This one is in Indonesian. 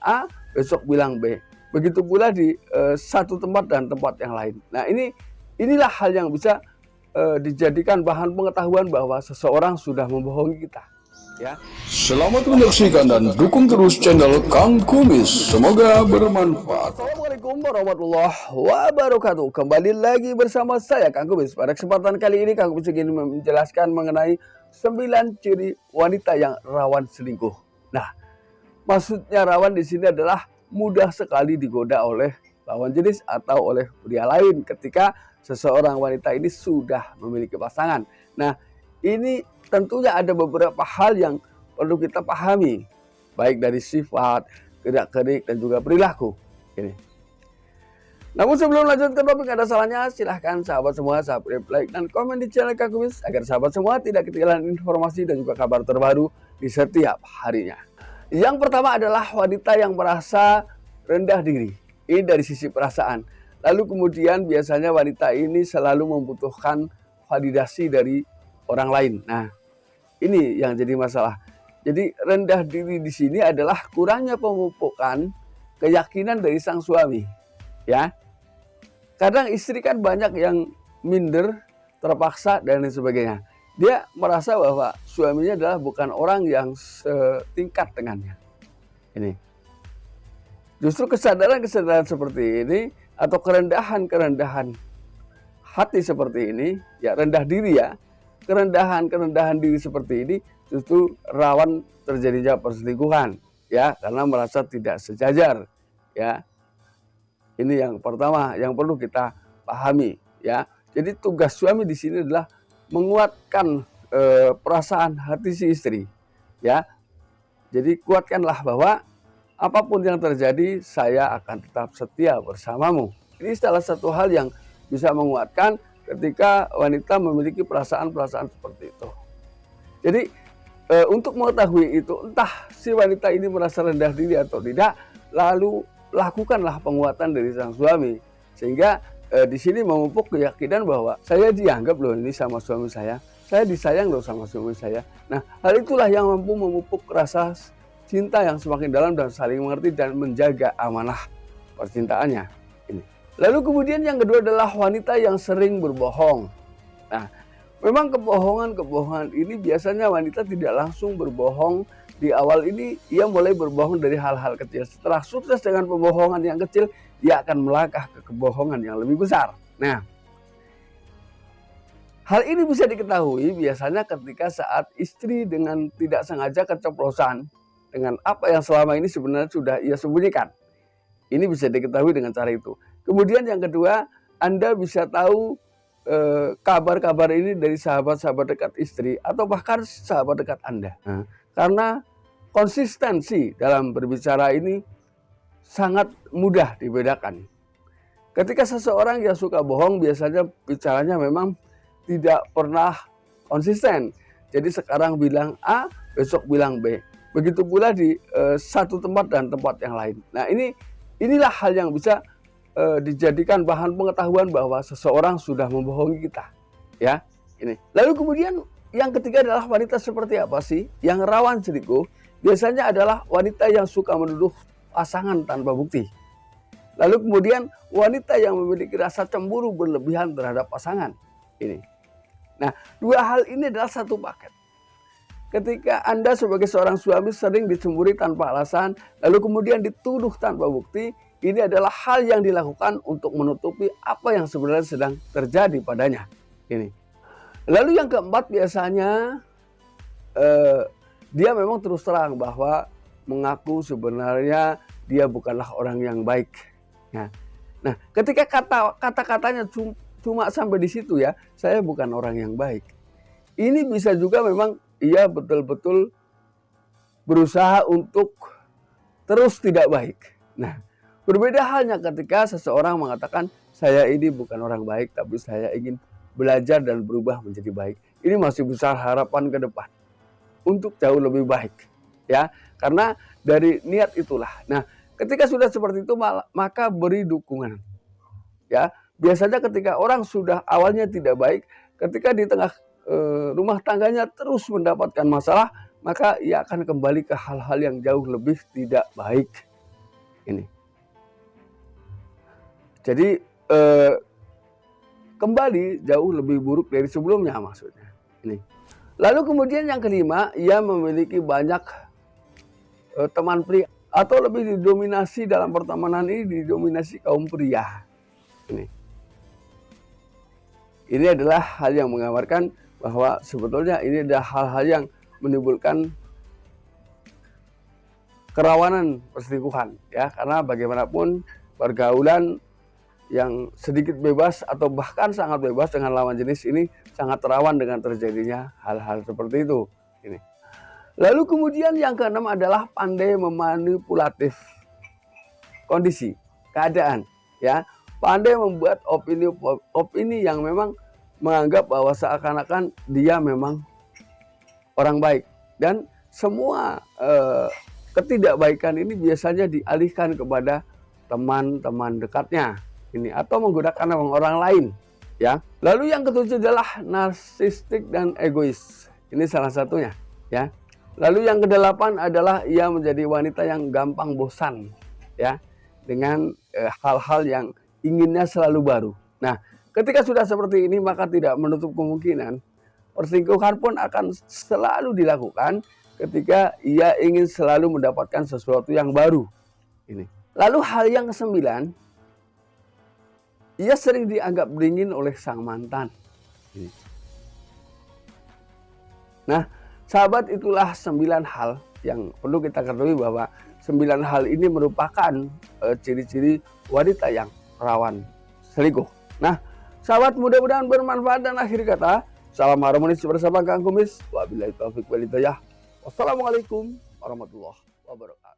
A, besok bilang B. Begitu pula di satu tempat dan tempat yang lain. Nah, inilah hal yang bisa dijadikan bahan pengetahuan bahwa seseorang sudah membohongi kita. Ya. Selamat menyaksikan dan dukung terus channel Kang Kumis. Semoga bermanfaat. Assalamualaikum warahmatullahi wabarakatuh. Kembali lagi bersama saya Kang Kumis. Pada kesempatan kali ini Kang Kumis ingin menjelaskan mengenai 9 ciri wanita yang rawan selingkuh. Nah, maksudnya rawan di sini adalah mudah sekali digoda oleh lawan jenis atau oleh pria lain ketika seseorang wanita ini sudah memiliki pasangan. Nah, ini tentunya ada beberapa hal yang perlu kita pahami, baik dari sifat, gerak-gerik, dan juga perilaku. Ini. Namun sebelum lanjut ke topik, ada salahnya silahkan sahabat semua subscribe, like, dan komen di channel Kang Kumis agar sahabat semua tidak ketinggalan informasi dan juga kabar terbaru di setiap harinya. Yang pertama adalah wanita yang merasa rendah diri. Ini dari sisi perasaan. Lalu kemudian biasanya wanita ini selalu membutuhkan validasi dari orang lain. Nah, ini yang jadi masalah. Jadi rendah diri di sini adalah kurangnya pemupukan keyakinan dari sang suami. Ya, kadang istri kan banyak yang minder, terpaksa, dan lain sebagainya. Dia merasa bahwa suaminya adalah bukan orang yang setingkat dengannya. Ini. Justru kesadaran-kesadaran seperti ini atau kerendahan-kerendahan hati seperti ini, ya rendah diri ya, kerendahan diri seperti ini justru rawan terjadinya perselingkuhan, ya, karena merasa tidak sejajar, ya. Ini yang pertama yang perlu kita pahami, ya. Jadi tugas suami di sini adalah menguatkan perasaan hati si istri, ya. Jadi kuatkanlah bahwa apapun yang terjadi, saya akan tetap setia bersamamu. Ini salah satu hal yang bisa menguatkan ketika wanita memiliki perasaan-perasaan seperti itu. Jadi untuk mengetahui itu, entah si wanita ini merasa rendah diri atau tidak, lalu lakukanlah penguatan dari sang suami. Sehingga di sini memupuk keyakinan bahwa saya dianggap loh ini sama suami saya disayang loh sama suami saya. Nah, hal itulah yang mampu memupuk rasa cinta yang semakin dalam dan saling mengerti dan menjaga amanah percintaannya. Ini. Lalu kemudian yang kedua adalah wanita yang sering berbohong. Nah, memang kebohongan ini biasanya wanita tidak langsung berbohong. Di awal ini ia mulai berbohong dari hal-hal kecil. Setelah sukses dengan pembohongan yang kecil, dia akan melangkah ke kebohongan yang lebih besar. Nah, hal ini bisa diketahui biasanya ketika saat istri dengan tidak sengaja keceplosan dengan apa yang selama ini sebenarnya sudah ia sembunyikan. Ini bisa diketahui dengan cara itu. Kemudian yang kedua, Anda bisa tahu kabar-kabar ini dari sahabat-sahabat dekat istri atau bahkan sahabat dekat Anda. Nah, karena konsistensi dalam berbicara ini sangat mudah dibedakan. Ketika seseorang yang suka bohong biasanya bicaranya memang tidak pernah konsisten. Jadi sekarang bilang A, besok bilang B. Begitu pula di satu tempat dan tempat yang lain. Nah, inilah hal yang bisa dijadikan bahan pengetahuan bahwa seseorang sudah membohongi kita. Ya, ini. Lalu kemudian yang ketiga adalah wanita seperti apa sih yang rawan selingkuh? Biasanya adalah wanita yang suka menuduh pasangan tanpa bukti. Lalu kemudian wanita yang memiliki rasa cemburu berlebihan terhadap pasangan. Ini. Nah, dua hal ini adalah satu paket. Ketika Anda sebagai seorang suami sering dicemburi tanpa alasan, lalu kemudian dituduh tanpa bukti, ini adalah hal yang dilakukan untuk menutupi apa yang sebenarnya sedang terjadi padanya. Ini. Lalu yang keempat biasanya dia memang terus terang bahwa mengaku sebenarnya dia bukanlah orang yang baik. Nah, ketika kata-katanya cuma sampai di situ ya, saya bukan orang yang baik. Ini bisa juga memang ia betul-betul berusaha untuk terus tidak baik. Nah, berbeda halnya ketika seseorang mengatakan saya ini bukan orang baik, tapi saya ingin belajar dan berubah menjadi baik. Ini masih besar harapan ke depan untuk jauh lebih baik, ya, karena dari niat itulah. Nah, ketika sudah seperti itu maka beri dukungan, ya. Biasanya ketika orang sudah awalnya tidak baik, ketika di tengah rumah tangganya terus mendapatkan masalah, maka ia akan kembali ke hal-hal yang jauh lebih tidak baik. Ini. Jadi kembali jauh lebih buruk dari sebelumnya maksudnya. Ini. Lalu kemudian yang kelima, ia memiliki banyak teman pria atau lebih didominasi dalam pertemanan ini didominasi kaum pria. Ini adalah hal yang menggambarkan bahwa sebetulnya ini adalah hal-hal yang menimbulkan kerawanan perselingkuhan ya, karena bagaimanapun pergaulan yang sedikit bebas atau bahkan sangat bebas dengan lawan jenis ini sangat rawan dengan terjadinya hal-hal seperti itu. Ini. Lalu kemudian yang keenam adalah pandai memanipulatif kondisi, keadaan, ya, pandai membuat opini yang memang menganggap bahwa seakan-akan dia memang orang baik dan semua ketidakbaikan ini biasanya dialihkan kepada teman-teman dekatnya ini atau menggunakan orang lain ya. Lalu yang ketujuh adalah narsistik dan egois. Ini salah satunya ya. Lalu yang kedelapan adalah ia menjadi wanita yang gampang bosan ya dengan hal-hal yang inginnya selalu baru. Nah, ketika sudah seperti ini maka tidak menutup kemungkinan perselingkuhan pun akan selalu dilakukan ketika ia ingin selalu mendapatkan sesuatu yang baru. Ini. Lalu hal yang kesembilan, ia sering dianggap dingin oleh sang mantan. Nah, sahabat, itulah 9 hal yang perlu kita ketahui bahwa 9 hal ini merupakan ciri-ciri wanita yang rawan selingkuh. Nah, sahabat, mudah-mudahan bermanfaat dan akhir kata, salam harmonis bersama Kang Kumis. Wabillahi taufiq wal hidayah. Wassalamualaikum warahmatullahi wabarakatuh.